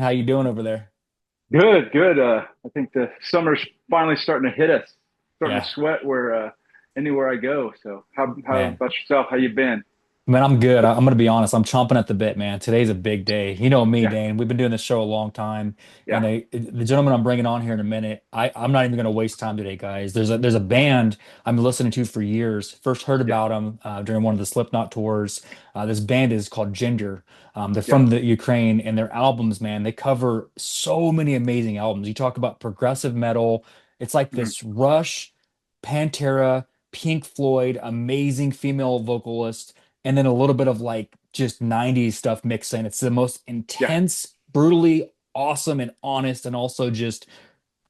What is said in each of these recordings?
How you doing over there? Good, good. I think the summer's finally starting to hit us. Starting to Yeah, sweat where anywhere I go. So how man. about yourself? How you been? Man, I'm good. I'm gonna be honest. I'm chomping at the bit, man. Today's a big day. You know me, Yeah, Dane. We've been doing this show a long time, and yeah, the gentleman I'm bringing on here in a minute. I'm not even gonna waste time today, guys. There's a band I'm listening to for years. First heard yeah, about them during one of the Slipknot tours. This band is called Jinjer. They're yeah. from the Ukraine, and their albums, man, they cover so many amazing albums. You talk about progressive metal. It's like Mhm. this Rush, Pantera, Pink Floyd, amazing female vocalist and then a little bit of like just 90s stuff mixed in. It's the most Yeah, intense, brutally awesome and honest, and also just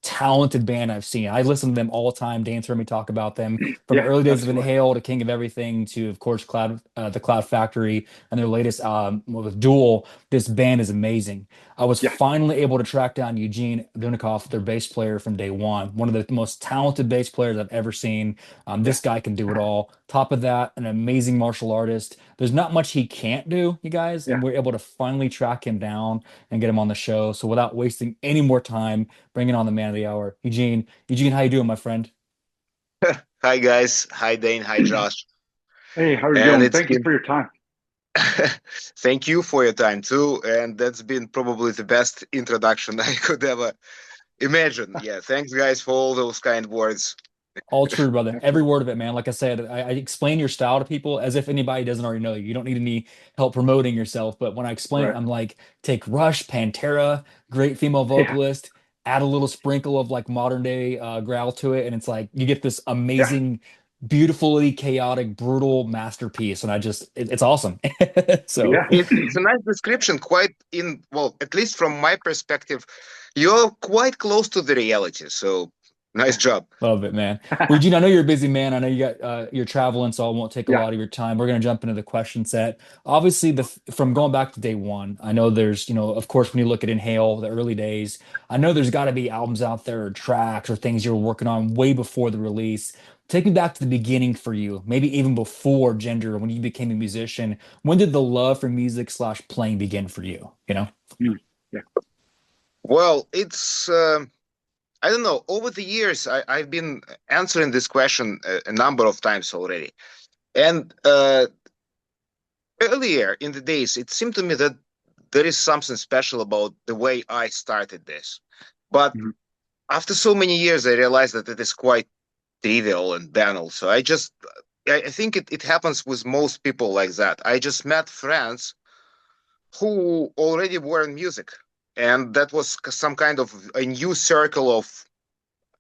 talented band I've seen. I listen to them all the time. Dan's heard me talk about them from yeah, early days of absolutely. Inhale to King of Everything to, of course, the Cloud Factory, and their latest with Duel. This band is amazing. I was Yeah, finally able to track down Eugene Abdukhanov, their bass player from day one of the most talented bass players I've ever seen. yeah, This guy can do it all. Top of that, an amazing martial artist. There's not much he can't do, you guys, yeah. and we're able to finally track him down and get him on the show. So without wasting any more time, bringing on the man of the hour, Eugene. Eugene, how you doing, my friend? Hi guys, hi Dane, hi Josh, Hey, how are you and doing? it's Thank you been for your time. thank you for your time too, and that's been probably the best introduction I could ever imagine. Yeah, thanks guys for all those kind words. All true, brother. Every Excellent. word of it, man. Like I said, I explain your style to people as if anybody doesn't already know you. You don't need any help promoting yourself. But when I explain it, Right. I'm like, take Rush, Pantera, great female Yeah, vocalist, add a little sprinkle of like modern day growl to it, and it's like you get this yeah, amazing, beautifully chaotic, brutal masterpiece. And it's awesome. So, yeah. It's a nice description, quite in well, at least from my perspective, you're quite close to the reality. So nice job. love it, man. Well, Eugene, I know you're a busy man. I know you're traveling, so I won't take a Yeah, lot of your time. We're gonna jump into the question set. Obviously, the from going back to day one, I know there's, of course, when you look at Inhale, the early days, I know there's got to be albums out there or tracks or things you were working on way before the release. Take me back to the beginning for you, maybe even before Gender, when you became a musician. When did the love for music slash playing begin for you? You know? mm, yeah, Well, it's I don't know. Over the years, I've been answering this question a number of times already, and earlier in the days, it seemed to me that there is something special about the way I started this. But mhm, after so many years, I realized that it is quite trivial and banal. So I think it happens with most people like that. I just met friends who already were in music. And that was some kind of a new circle of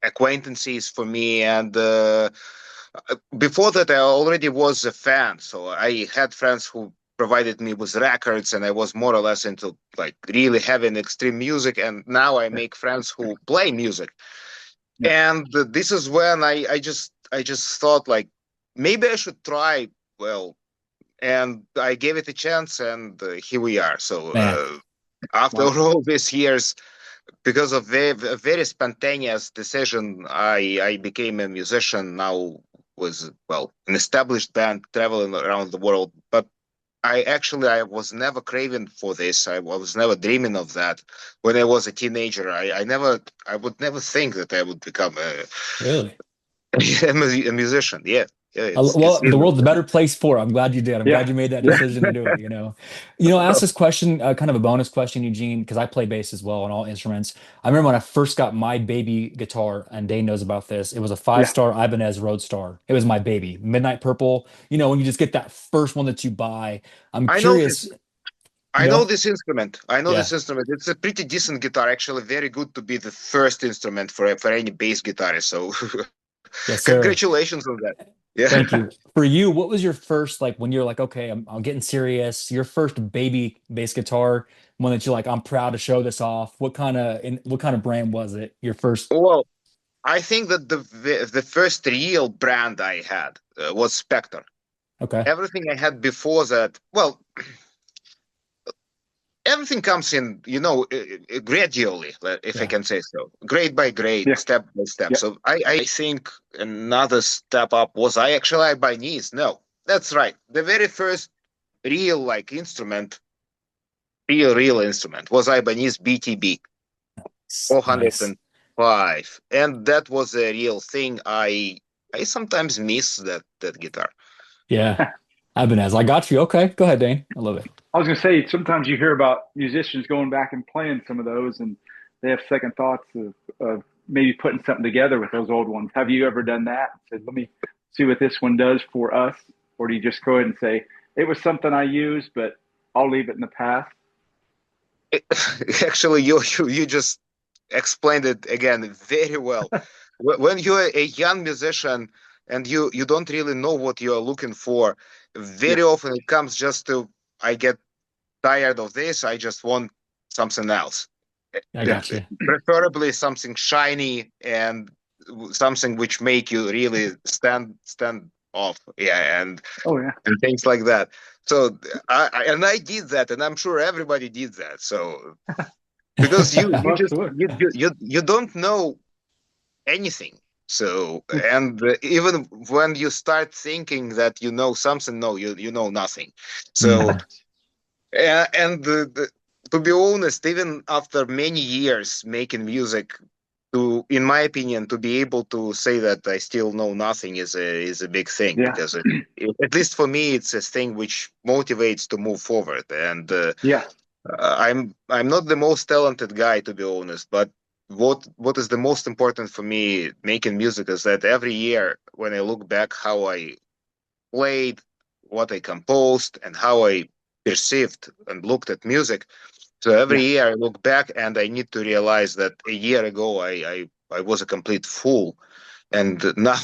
acquaintances for me. And before that, I already was a fan. So I had friends who provided me with records, and I was more or less into like really heavy and extreme music. And now I yeah, make friends who play music. yeah, And this is when I just thought like maybe I should try. Well, and I gave it a chance, and here we are. So Man, after wow. all these years, because of a very spontaneous decision, I became a musician now with well an established band traveling around the world. But I was never craving for this. I was never dreaming of that when I was a teenager. I would never think that I would become a really? a musician. Yeah, yeah. It's Well, the really world's a better place for it. I'm glad you did. I'm glad Yeah, you made that yeah. decision to do it, I asked this question, kind of a bonus question, Eugene, because I play bass as well on all instruments. I remember when I first got my baby guitar, and Dane knows about this. It was a Yeah. five-star Ibanez Roadstar. It was my baby, Midnight Purple. When you just get that first one that you buy. I'm I know this. curious, you I know know? this instrument. I know Yeah. this instrument. It's a pretty decent guitar, actually. Very good to be the first instrument for any bass guitarist. So, Yes, sir. congratulations on that. Yeah. Thank you. For you, what was your first like when you're like, okay, I'm getting serious, your first baby bass guitar, one that you're like, I'm proud to show this off. What kind of brand was it? Your first, Well, I think that the first real brand I had was Spectre. okay. Everything I had before that, well, everything comes in, gradually, if I Yeah. can say so, grade by grade, Yeah, step by step. yeah, So I think another step up was I buy knees. No, that's right. The very first real like instrument real instrument was Ibanez BTB Nice. 405, and that was a real thing. I sometimes miss that guitar. Yeah. Ibanez. I got you. Okay. Go ahead, Dane. I love it. I was going to say, sometimes you hear about musicians going back and playing some of those, and they have second thoughts of maybe putting something together with those old ones. Have you ever done that? Said, let me see what this one does for us, or do you just go ahead and say it was something I used, but I'll leave it in the past? Actually, you just explained it again very well. When you're a young musician and you don't really know what you're looking for, Yeah, very often it comes just to, I get tired of this, I just want something else. I yeah. got you. Preferably something shiny and something which make you really stand off. Yeah, Oh yeah, and things like that. So I did that, and I'm sure everybody did that. So because you just absolutely. you don't know anything. So and even when you start thinking that you know something, no, you know nothing. So Mhm. and to be honest, even after many years making music, to in my opinion, to be able to say that I still know nothing is a big thing, Yeah, because at least for me, it's a thing which motivates to move forward. And yeah, I'm not the most talented guy, to be honest, but what is the most important for me making music is that every year when I look back how I played, what I composed, and how I perceived and looked at music. So every yeah. year I look back and I need to realize that a year ago I was a complete fool, and now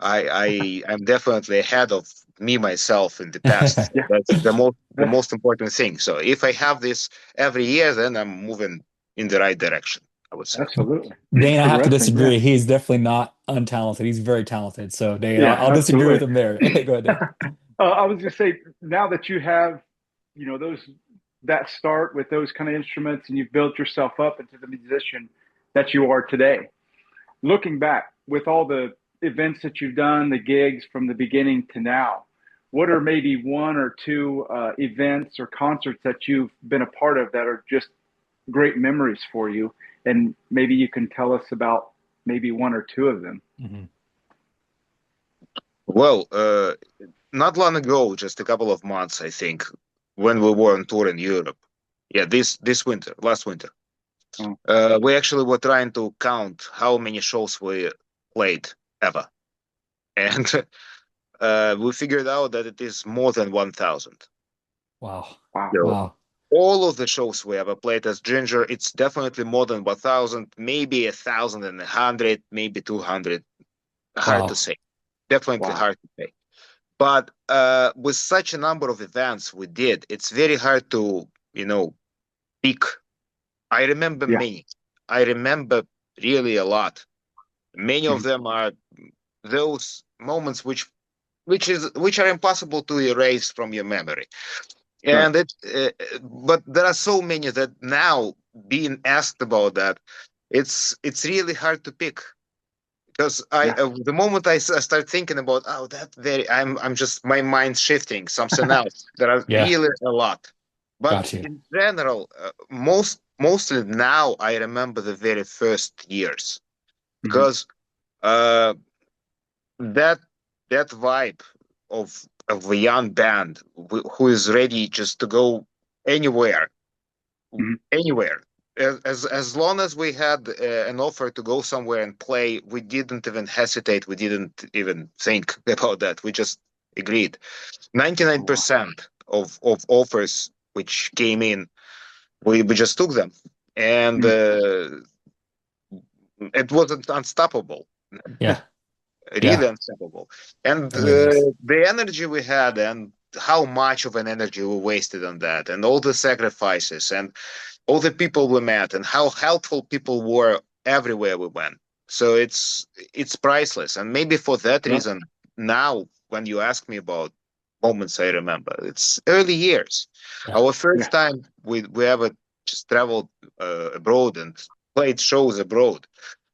I'm definitely ahead of me myself in the past. Yeah, That's the that's most important thing. So if I have this every year, then I'm moving in the right direction, I would say. absolutely Dane, I have to progressing. Yeah, disagree. He's definitely not untalented. He's very talented. So, Dane, yeah, I'll disagree with absolutely. him there. Go ahead, Dane. I was going to say, now that you have, those that start with those kind of instruments, and you've built yourself up into the musician that you are today. Looking back with all the events that you've done, the gigs from the beginning to now, what are maybe one or two events or concerts that you've been a part of that are just great memories for you? And maybe you can tell us about maybe one or two of them. Mhm. Well, not long ago, just a couple of months, I think, when we were on tour in Europe. Yeah, this winter, last winter. Oh, We actually were trying to count how many shows we played ever, and we figured out that it is more than 1,000. Wow. wow. So Wow. all of the shows we ever played as Jinjer, it's definitely more than 1,000, maybe 1,100, maybe 200. Hard to Wow. say. Definitely Wow. hard to say. But with such a number of events we did, it's very hard to, pick. I remember Yeah. many. I remember really a lot. Many of Mhm. them are those moments which are impossible to erase from your memory. Right. And but there are so many that now being asked about that, it's really hard to pick, because Yeah. the moment I start thinking about, oh, that very I'm just, my mind shifting something else. There are Yeah. really a lot, but Got you. in general, mostly now I remember the very first years, Mhm. because uh, that that vibe of a young band who is ready just to go anywhere, Mhm. anywhere. As long as we had an offer to go somewhere and play, we didn't even hesitate. We didn't even think about that. We just agreed. Oh, wow. 99% of offers which came in, we just took them, and Mhm. it wasn't unstoppable. Yeah. Really Yeah. unstoppable. And Hilarious. the energy we had, and how much of an energy we wasted on that, and all the sacrifices, and all the people we met, and how helpful people were everywhere we went. So it's priceless. And maybe for that Yeah. reason, now when you ask me about moments I remember, it's early years. Yeah. Our first Yeah. time we ever just traveled abroad and played shows abroad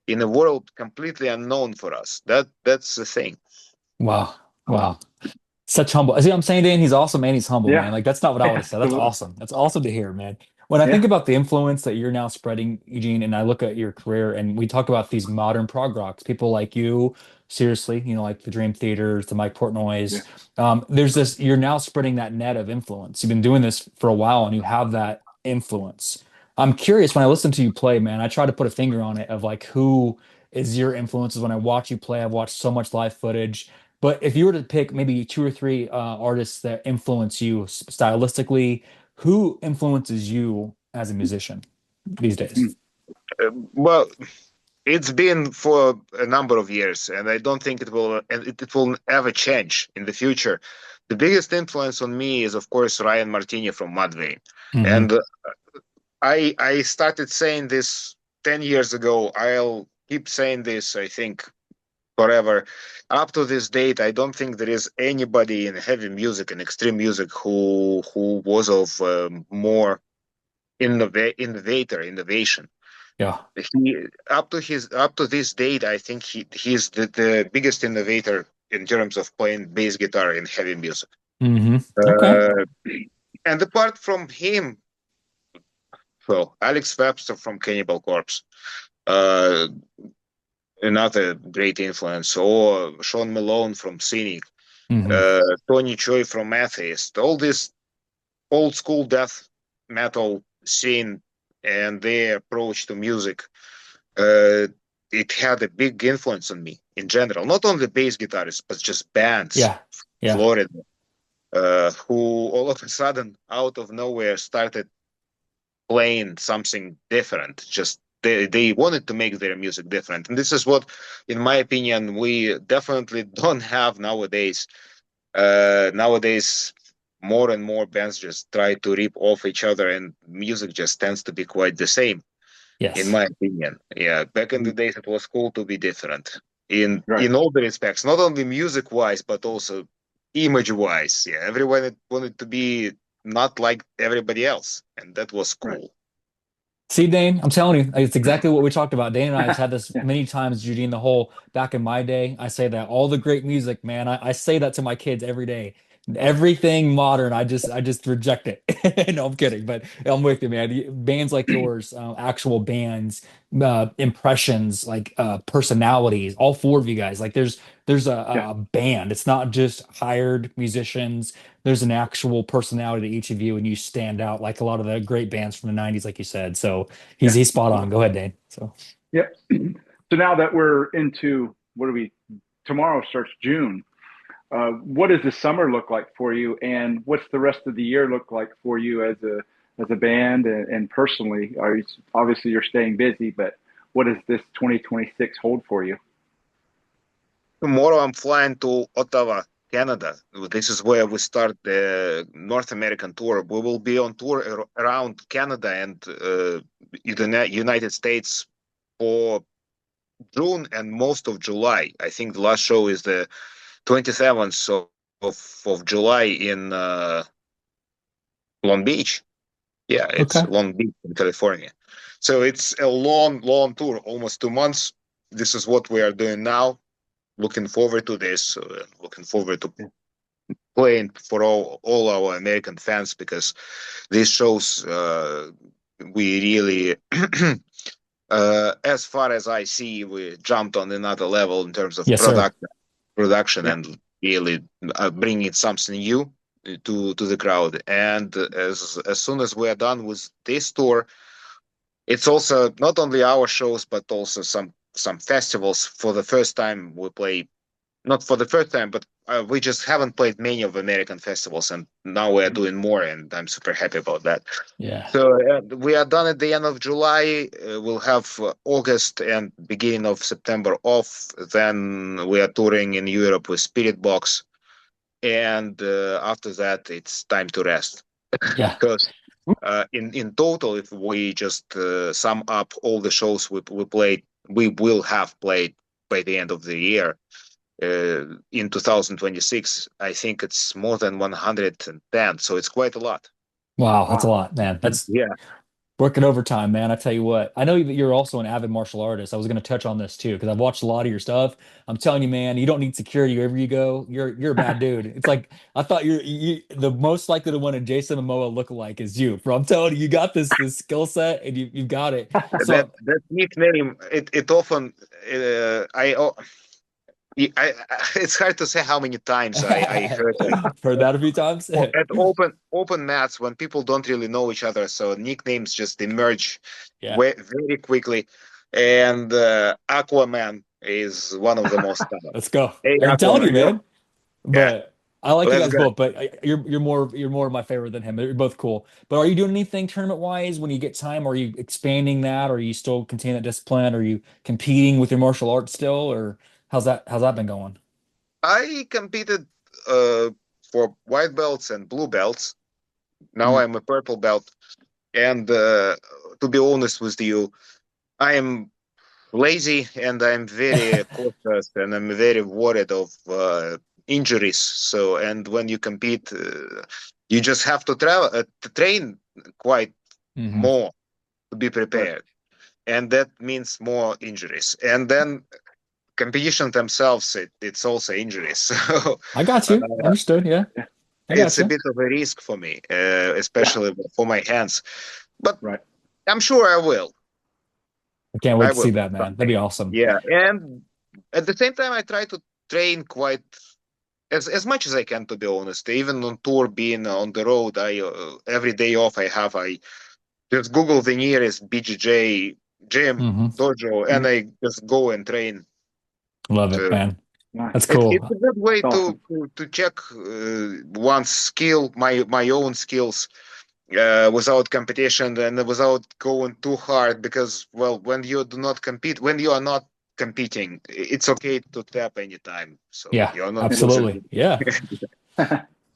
in a world completely unknown for us. That's the thing. Wow. Oh, Wow. Such humble. See what I'm saying, Dan? He's awesome and he's humble, man. Yeah, Like that's not what I would have said. That's absolutely. awesome. That's awesome to hear, man. When I think Yeah, about the influence that you're now spreading, Eugene, and I look at your career and we talk about these modern prog rocks, people like you, seriously, like the Dream Theaters, the Mike yeah. Portnoys. There's this, you're now spreading that net of influence. You've been doing this for a while and you have that influence. I'm curious when I listen to you play, man, I try to put a finger on it of like who is your influences when I watch you play. I've watched so much live footage. But if you were to pick maybe two or three artists that influence you stylistically, who influences you as a musician these days? Mm. Well, it's been for a number of years, and I don't think it will ever change in the future. The biggest influence on me is, of course, Ryan Martini from Mudvayne. Hmm. And I started saying this 10 years ago. I'll keep saying this, I think, forever. Up to this date, I don't think there is anybody in heavy music and extreme music who was of more innovation. Yeah. He up to this date, I think he's the biggest innovator in terms of playing bass guitar in heavy music. Hmm. Okay. Uh, and apart from him, well, Alex Webster from Cannibal Corpse, uh, another great influence, or Sean Malone from Cynic, Hmm. Tony Choi from Atheist. All this old school death metal scene and their approach to music, uh, it had a big influence on me in general. Not only bass guitarists, but just bands, Yeah. Yeah. Florida, who all of a sudden, out of nowhere, started playing something different. Just they wanted to make their music different, and this is what, in my opinion, we definitely don't have nowadays. Nowadays, more and more bands just try to rip off each other, and music just tends to be quite the same, in Yes. my opinion. Yeah, back in the Mm. days, it was cool to be different in Right, all the respects, not only music wise, but also image wise. Yeah, everyone wanted to be not like everybody else, and that was right. cool. See, Dane, I'm telling you, it's exactly what we talked about. Dane and I have had this Yeah, many times, Eugene, the whole back in my day. I say that all the great music, man. I say that to my kids every day. Everything modern, I just reject it. No, I'm kidding, but I'm with you, man. Bands like yours, actual bands, impressions, like personalities, all four of you guys. Like there's yeah, a band. It's not just hired musicians. There's an actual personality to each of you, and you stand out like a lot of the great bands from the 90s, like you said. So he's yeah. he's spot on. Absolutely. Go ahead, Dane. So Yep. So now that we're into what do we? Tomorrow starts June. What does the summer look like for you, and what's the rest of the year look like for you as a band and personally? Are you, obviously you're staying busy, but what does this 2026 hold for you? Tomorrow, I'm flying to Ottawa, Canada. This is where we start the North American tour. We will be on tour around Canada and the United States for June and most of July. I think the last show is the 27th of July in Long Beach. Yeah, it's okay. Long Beach in California. So it's a long, long tour, almost 2 months. This is what we are doing now. Looking forward to this. Looking forward to Yeah, playing for all our American fans because these shows we really as far as I see, we jumped on another level in terms of Yes, sir. production, yeah, and really bringing something new to the crowd. And as soon as we are done with this tour, it's also not only our shows but also some festivals. For the first time, we play not for the first time, but we just haven't played many of American festivals, and now we are mm, doing more, and I'm super happy about that. Yeah. So we are done at the end of July. We'll have August and beginning of September off. Then we are touring in Europe with Spirit Box, and after that, it's time to rest. Yeah. Because in total, if we just sum up all the shows we played, we will have played by the end of the year. In 2026, I think it's more than 110, so it's quite a lot. Wow, that's a wow, lot, man. That's Yeah. Working overtime, man. I tell you what. I know that you're also an avid martial artist. I was going to touch on this too because I've watched a lot of your stuff. I'm telling you, man, you don't need security wherever you go. You're a bad dude. It's like I thought the most likely to win a Jason Momoa lookalike is you. Bro, I'm telling you, you got this skill set and you've got it. That nickname, it often it's hard to say how many times I heard that. Heard that a few times. At open mats when people don't really know each other, so nicknames just emerge Yeah, very quickly. And Aquaman is one of the most common. let's go. Hey, I'm telling you, Aquaman, man. yeah, But I like you let's guys go. both. But you're more of my favorite than him. You're both cool. But are you doing anything tournament wise when you get time? Are you expanding that? Or are you still continuing that discipline? Are you competing with your martial arts still? Or how's that been going? I competed for white belts and blue belts. Now Mm, I'm a purple belt. And to be honest with you, I am lazy and I'm very cautious and I'm very worried of injuries. So, and when you compete, you just have to to train quite hmm more to be Right. prepared. And that means more injuries. And then competition themselves, it's also injuries. So I got uh, you. Understood. Yeah, Yeah. I got it's a you. bit of a risk for me, Yeah. especially for my hands. But Right. I'm sure I will. I can't wait I to see will that, man. That'd someday. be awesome. Yeah, and at the same time, I try to train quite as much as I can. To be honest, even on tour, being on the road, I every day off I have, I just Google the nearest BJJ gym Hmm dojo, and Mhm. I just go and train. Love it, To, man. That's Nice. it's cool. a good way That's awesome. to check one's skill, my own skills, without competition and without going too hard. Because well, when you do not compete, when you are not competing, it's okay to tap anytime. So Yeah, you're not losing. absolutely. Yeah.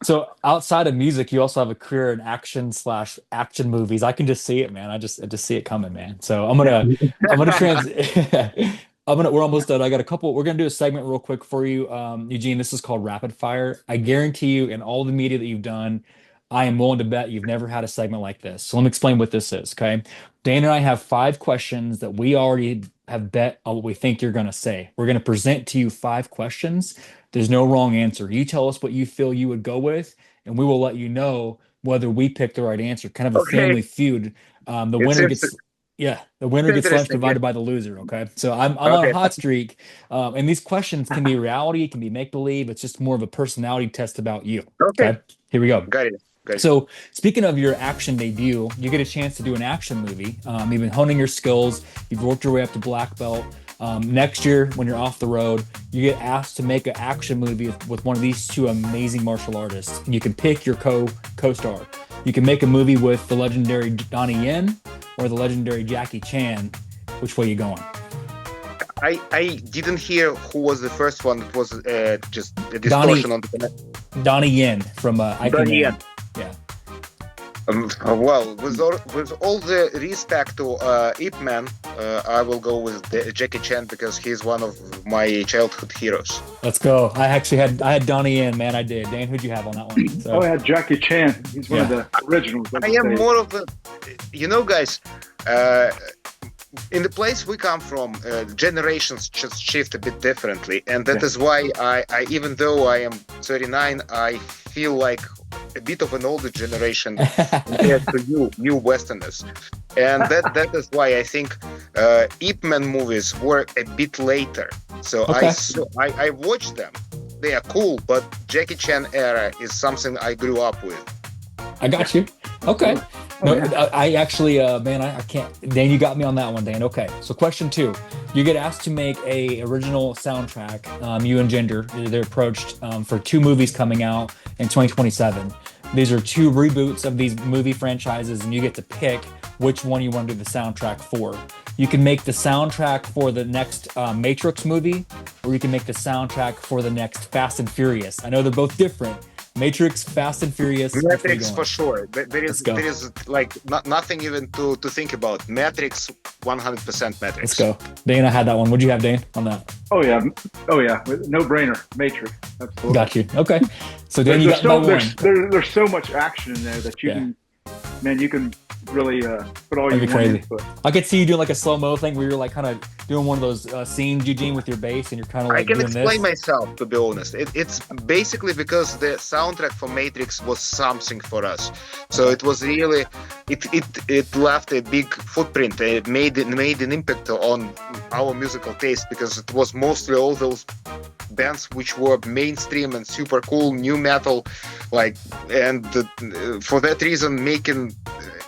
So outside of music, you also have a career in action/action movies. I can just see it, man. I just see it coming, man. So I'm gonna trans we're almost done. I got a couple. We're gonna do a segment real quick for you. Eugene, this is called Rapid Fire. I guarantee you in all the media that you've done, I am willing to bet you've never had a segment like this. So let me explain what this is, okay? Dan and I have 5 questions that we already have bet on what we think you're gonna say. We're gonna present to you 5 questions. There's no wrong answer. You tell us what you feel you would go with, and we will let you know whether we picked the right answer. Kind of a Okay, family feud. The it winner seems gets, yeah, the winner gets lunch interesting. Yeah. provided by the loser. Okay, so I'm on a Okay, hot streak, and these questions can be reality, it can be make believe. It's just more of a personality test about you. okay, Okay, here we go. got it, got it. So, speaking of your action debut, you get a chance to do an action movie. You've been honing your skills. You've worked your way up to black belt. Next year, when you're off the road, you get asked to make an action movie with one of these two amazing martial artists, and you can pick your co-star. You can make a movie with the legendary Donnie Yen or the legendary Jackie Chan. Which way you going? I didn't hear who was the first one. It was just a Donnie distortion on the Donnie Yen from IP Daniel. Man. Yeah. Well, with all the respect to Ip Man, I will go with Jackie Chan because he's one of my childhood heroes. Let's go. I had Donnie Yen, man. I did. Dan, who'd you have on that one? Oh So yeah, Jackie Chan. He's one of yeah. the originals. I I would am say. more of a, guys, uh, in the place we come from, generations just shift a bit differently, and that Yeah. is why I even though I am 39, I feel like a bit of an older generation compared to you Westerners, and that is why I think Ip Man movies were a bit later. So Okay. I watched them. They are cool, but Jackie Chan era is something I grew up with. I got you. Okay. Oh, No, yeah. I actually, man, I can't. Dan, you got me on that one, Dan. Okay. So question 2, you get asked to make a original soundtrack. You and Jinjer, they're approached for 2 movies coming out in 2027. These are 2 reboots of these movie franchises, and you get to pick which one you want to do the soundtrack for. You can make the soundtrack for the next Matrix movie, or you can make the soundtrack for the next Fast and Furious. I know they're both different. Matrix, Fast and Furious. Which way you Matrix for going? sure. Let's go. There is like nothing even to think about. Matrix, 100% Let's Matrix. go. Dane, I had that one. What'd you have, Dane, on that? Oh yeah. Oh yeah. No brainer. Matrix. Absolutely. Got you. Okay. So Dan, There's, you there's got my so one. there's so much action in there that you Yeah. can, man, you can really put all That'd your be one crazy. input. I could see you doing like a slow-mo thing where you're like kind of doing one of those scenes, Eugene, with your bass, and you're kind of I like can doing explain this. myself, to be honest. It's basically because the soundtrack for Matrix was something for us. So Okay. it was really, it left a big footprint. It made an impact on our musical taste because it was mostly all those bands which were mainstream and super cool, new metal, like, and for that reason, making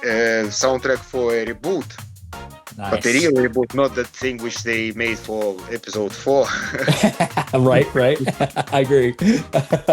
a soundtrack for a reboot. But the Nice. real reboot, not that thing which they made for episode 4. Right, right. I agree.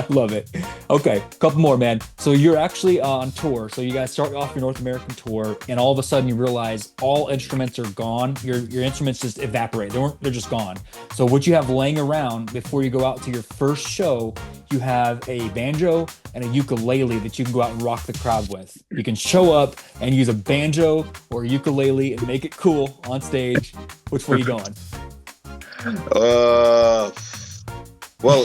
Love it. Okay, couple more, man. So you're actually on tour. So you guys start off your North American tour, and all of a sudden you realize all instruments are gone. Your instruments just evaporate. They're just gone. So what you have laying around before you go out to your first show, you have a banjo and a ukulele that you can go out and rock the crowd with. You can show up and use a banjo or a ukulele and make it cool on stage. Which way are you going? Uh, well,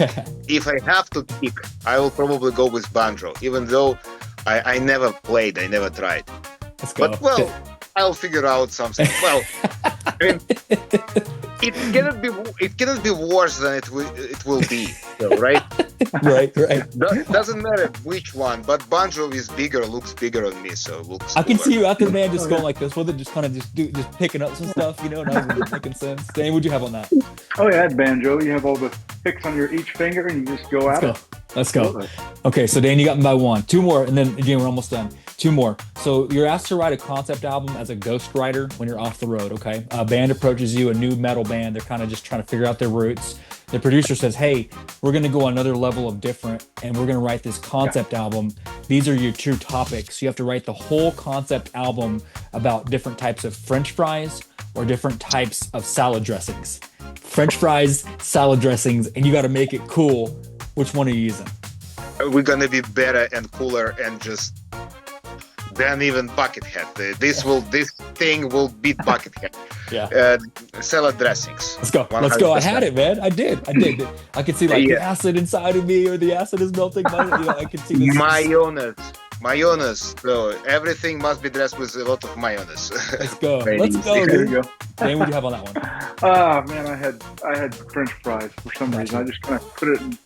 if I have to pick, I will probably go with banjo, even though I never played, I never tried. Let's go. But well, I'll figure out something. Well, I mean, it cannot be worse than it will be, so, right? Right, right. Doesn't matter which one, but banjo is bigger, looks bigger on me, so looks I can cooler. see you out there, man, just going like this with it, just kind of just picking up some stuff, not even making sense. Dane, what'd you have on that? Oh yeah, banjo. You have all the picks on each finger, and you just go Let's at go. it. Let's go. Absolutely. Okay, so Dane, you got me by one. Two more, and then again, we're almost done. Two more. So you're asked to write a concept album as a ghostwriter when you're off the road, okay? A band approaches you, a new metal band. They're kind of just trying to figure out their roots. The producer says, hey, we're going to go another level of different, and we're going to write this concept album. These are your two topics. You have to write the whole concept album about different types of French fries or different types of salad dressings. French fries, salad dressings, and you got to make it cool. Which one are you using? We're gonna be better and cooler and just than even Buckethead. This thing will beat Buckethead. Yeah. Salad dressings. Let's go. Let's go. I had 100%. it, man. I did. I could see like the Yeah. acid inside of me, or the acid is melting. I could see this. Mayonnaise. So everything must be dressed with a lot of mayonnaise. Let's go. Very Let's easy. go, There you dude. go. Dane, what'd you have on that one? Ah man, I had French fries for some reason. I just kind of put it and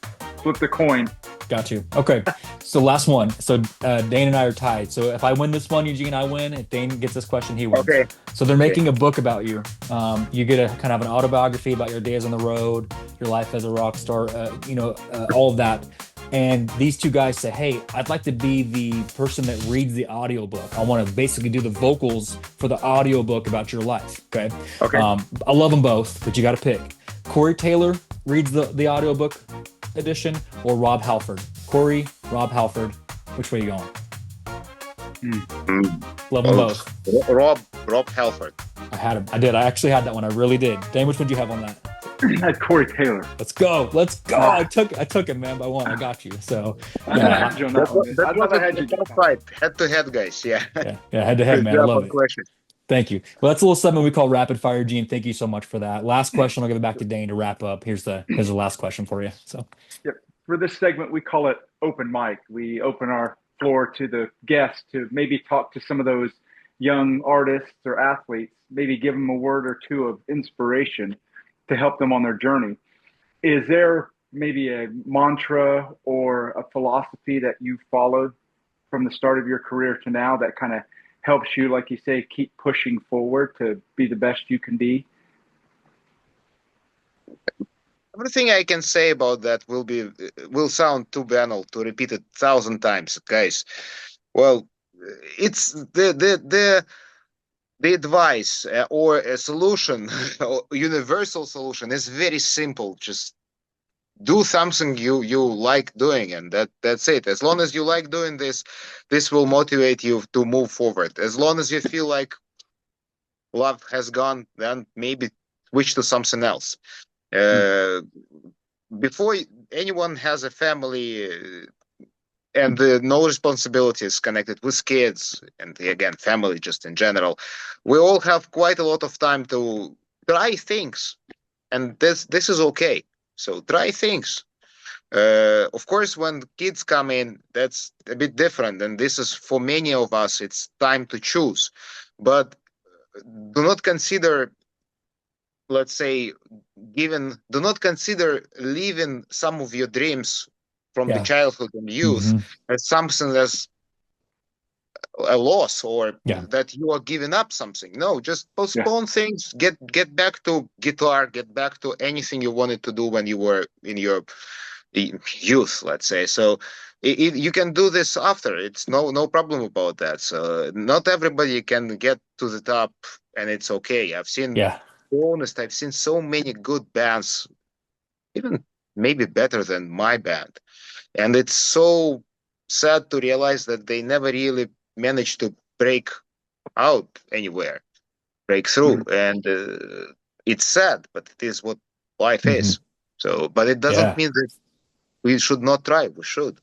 flipped the coin. Got you. Okay. So last one. So Dane and I are tied. So if I win this one, Eugene, I win. If Dane gets this question, he wins. Okay. So they're making a book about you. You get a kind of an autobiography about your days on the road, your life as a rock star, all of that. And these two guys say, hey, I'd like to be the person that reads the audiobook. I want to basically do the vocals for the audiobook about your life. Okay. Okay. I love them both, but you got to pick. Corey Taylor reads the audiobook edition or Rob Halford. Corey, Rob Halford. Which way are you going? Love them both. Rob Halford. I had him. I did. I actually had that one. I really did. Dane, which one do you have on that? I had Corey Taylor. Let's go. Let's go. I took him, man, by one. I got you. So I had you on that one. That I'd was rather had a you. tough fight. Head to head, guys. Yeah. yeah, head to head, Good man. I job love on it. question. Thank you. Well, that's a little segment we call rapid fire, Gene. Thank you so much for that. Last question. I'll give it back to Dane to wrap up. Here's the last question for you. So Yep. For this segment, we call it open mic. We open our floor to the guests to maybe talk to some of those young artists or athletes, maybe give them a word or two of inspiration to help them on their journey. Is there maybe a mantra or a philosophy that you followed from the start of your career to now that kind of helps you, like you say, keep pushing forward to be the best you can be? Everything I can say about that will sound too banal to repeat it 1,000 times, guys. Well, it's the advice or a solution, or universal solution is very simple. Just do something you like doing, and that's it. As long as you like doing this will motivate you to move forward. As long as you feel like love has gone, then maybe switch to something else. Before anyone has a family and no responsibilities connected with kids, and again, family just in general, we all have quite a lot of time to try things, and this is okay. So try things. Of course, when kids come in, that's a bit different, and this is for many of us, it's time to choose. But do not consider, let's say, do not consider leaving some of your dreams from the Yeah. childhood and youth Hmm. as something as a loss or Yeah. that you are giving up something. No, just Yeah. postpone things. Get back to guitar. Get back to anything you wanted to do when you were in your youth, let's say. So you can do this after. It's no problem about that. So not everybody can get to the top, and it's okay. Yeah. To be honest, I've seen so many good bands, even maybe better than my band, and it's so sad to realize that they never really managed to break out anywhere, break through, Mhm. and it's sad, but it is what life Hmm. is. So, but it doesn't Yeah. mean that we should not try. We should.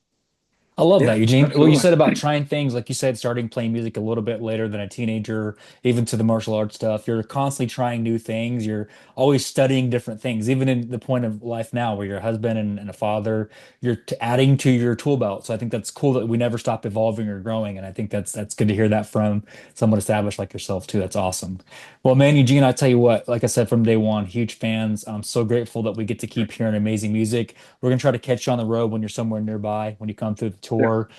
I love that, Yeah, Eugene. What you absolutely. said about trying things, like you said, starting playing music a little bit later than a teenager, even to the martial arts stuff. You're constantly trying new things. You're always studying different things, even in the point of life now where you're a husband and a father, you're adding to your tool belt. So I think that's cool that we never stop evolving or growing. And I think that's good to hear that from someone established like yourself too. That's awesome. Well, man, Eugene, I tell you what, like I said from day one, huge fans. I'm so grateful that we get to keep hearing amazing music. We're gonna try to catch you on the road when you're somewhere nearby, when you come through the Yeah. tour.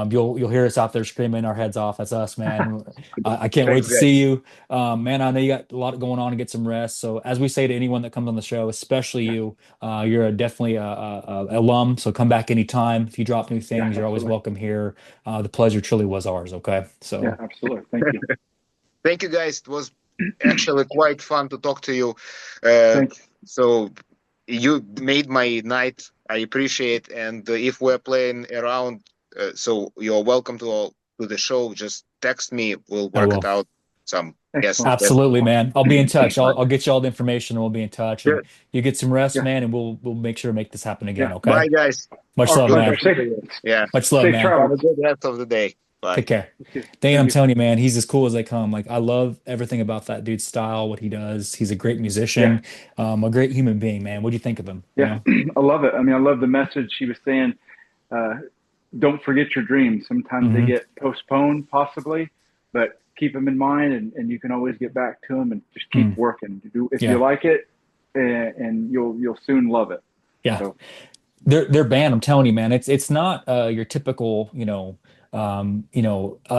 You'll hear us out there screaming our heads off. That's us, man. I can't wait Thanks, to guys. see you, man. I know you got a lot going on and get some rest. So as we say to anyone that comes on the show, especially Yeah. you, you're definitely a alum. So come back anytime. If you drop new Yeah, things, you're always absolutely. welcome here. The pleasure truly was ours. Okay, Yeah, so absolutely. Thank you. Thank you, guys. It was actually quite fun to talk to you. Uh, Thank so you made my night. I appreciate. And if we're playing around, so you're welcome to the show. Just text me. We'll I work it will. out. Some Excellent. guest. Absolutely, man. I'll be in touch. I'll get you all the information and we'll be in touch. And Good. you get some rest, Yeah. man, and we'll make sure to make this happen again. Yeah. Okay. Bye, guys. Much Our love, Good pleasure. man. talking Safe, to you. Yeah. Much love, safe man. Have a travels. good rest of the day. Bye. Take care. You too. Dane, See I'm you. telling you, man, he's as cool as they come. Like, I love everything about that dude's style, what he does. He's a great Yeah. musician, a great human being, man. What do you think of him? You Yeah. know? I love it. I mean, I love the message she was saying. Uh, don't forget your dreams. Sometimes they Hmm. get postponed, possibly, but keep them in mind, and you can always get back to them and just keep Mm. working. If you Yeah. like it, and you'll soon love it. Yeah. So Their band, I'm telling you, man, it's not your typical,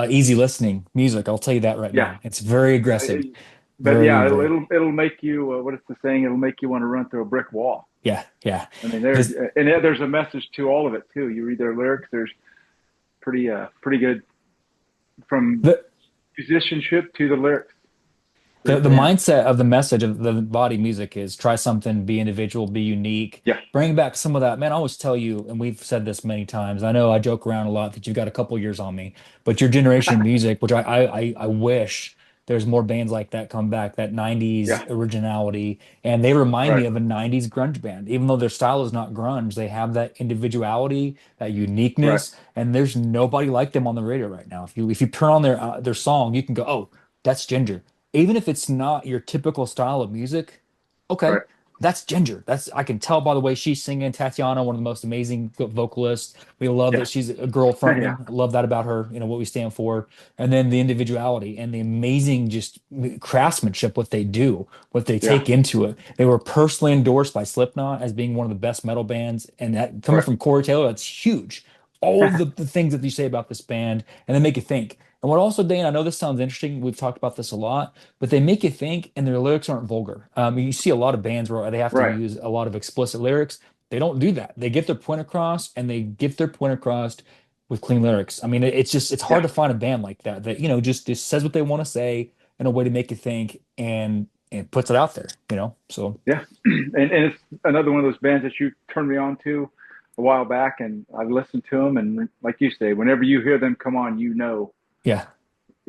easy listening music. I'll tell you that right yeah, now. It's very yeah. aggressive. But Very, yeah, very, it'll make you. What is the saying? It'll make you want to run through a brick wall. yeah, yeah. I mean, His there's a message to all of it too. You read their lyrics. There's pretty good from the musicianship to the lyrics. the Great the band. mindset of the message of the body music is try something, be individual, be unique, Yeah, bring back some of that. Man, I always tell you, and we've said this many times. I know I joke around a lot that you've got a couple years on me, but your generation of music, which I wish there's more bands like that come back, that 90s yeah, originality. And they remind me right, of a 90s grunge band. Even though their style is not grunge, they have that individuality, that right, uniqueness, and there's nobody like them on the radio right now. If you turn on their song, you can go, "Oh, that's Ginger." Even if it's not your typical style of music, okay, right. that's Ginger. That's I can tell by the way she's singing. Tatiana, one of the most amazing vocalists. We love Yeah, that she's a girl yeah, frontman. I love that about her. You know what we stand for, and then the individuality and the amazing just craftsmanship. What they do, what they yeah. take into it. They were personally endorsed by Slipknot as being one of the best metal bands, and that coming Right. from Corey Taylor, that's huge. All of the things that you say about this band, and they make you think. And what also, Dane, I know this sounds interesting. We've talked about this a lot, but they make you think, and their lyrics aren't vulgar. You see a lot of bands where they have to Right. use a lot of explicit lyrics. They don't do that. They get their point across, and they get their point across with clean lyrics. I mean, it's just it's hard Yeah. to find a band like that that just says what they want to say in a way to make you think and puts it out there. So Yeah. And it's another one of those bands that you turned me on to a while back, and I listened to them, and like you say, whenever you hear them come on, you know yeah,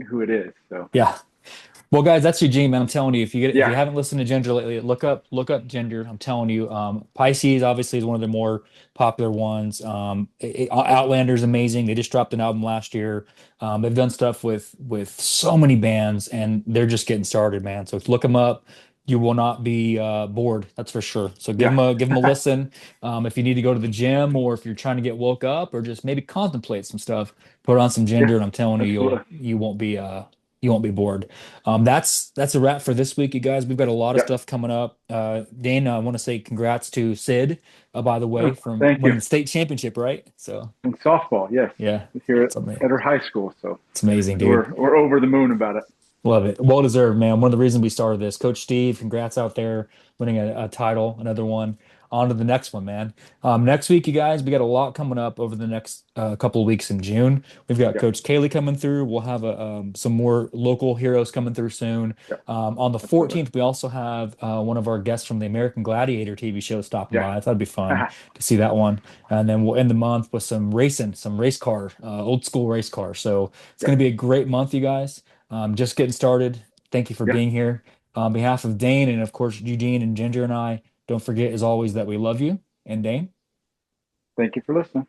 who it is. So yeah. Well, guys, that's Eugene, man. I'm telling you, if you yeah, haven't listened to Ginger lately, look up Ginger. I'm telling you, Pisces obviously is one of the more popular ones. Outlander's amazing. They just dropped an album last year. They've done stuff with so many bands, and they're just getting started, man. So look them up. You will not be bored, that's for sure. So Yeah, give them a listen. If you need to go to the gym or if you're trying to get woke up or just maybe contemplate some stuff, put on some yeah, Jinjer, and I'm telling you, absolutely. you won't be bored. That's a wrap for this week, you guys. We've got a lot of Yeah. stuff coming up. Dane, I want to say congrats to Sid, by the way, Oh, from thank you. winning the state championship, right? So And softball, yes, yeah, here it's amazing. at her high school. So It's amazing, dude. we're over the moon about it. Love it. Well deserved, man. One of the reasons we started this. Coach Steve, congrats out there winning a title, another one. On to the next one, man. Next week, you guys, we got a lot coming up over the next couple of weeks in June. We've got Yeah, Coach Kaylee coming through. We'll have some more local heroes coming through soon. yeah, On the absolutely. 14th, we also have one of our guests from the American Gladiator TV show stopping Yeah. by. That'd be fun to see that one. And then we'll end the month with some racing, some race car, old school race car. So it's Yeah, going to be a great month, you guys. Just getting started. Thank you for yeah. being here. On behalf of Dane and of course Eugene and Ginger and I, don't forget as always that we love you. And Dane. Thank you for listening.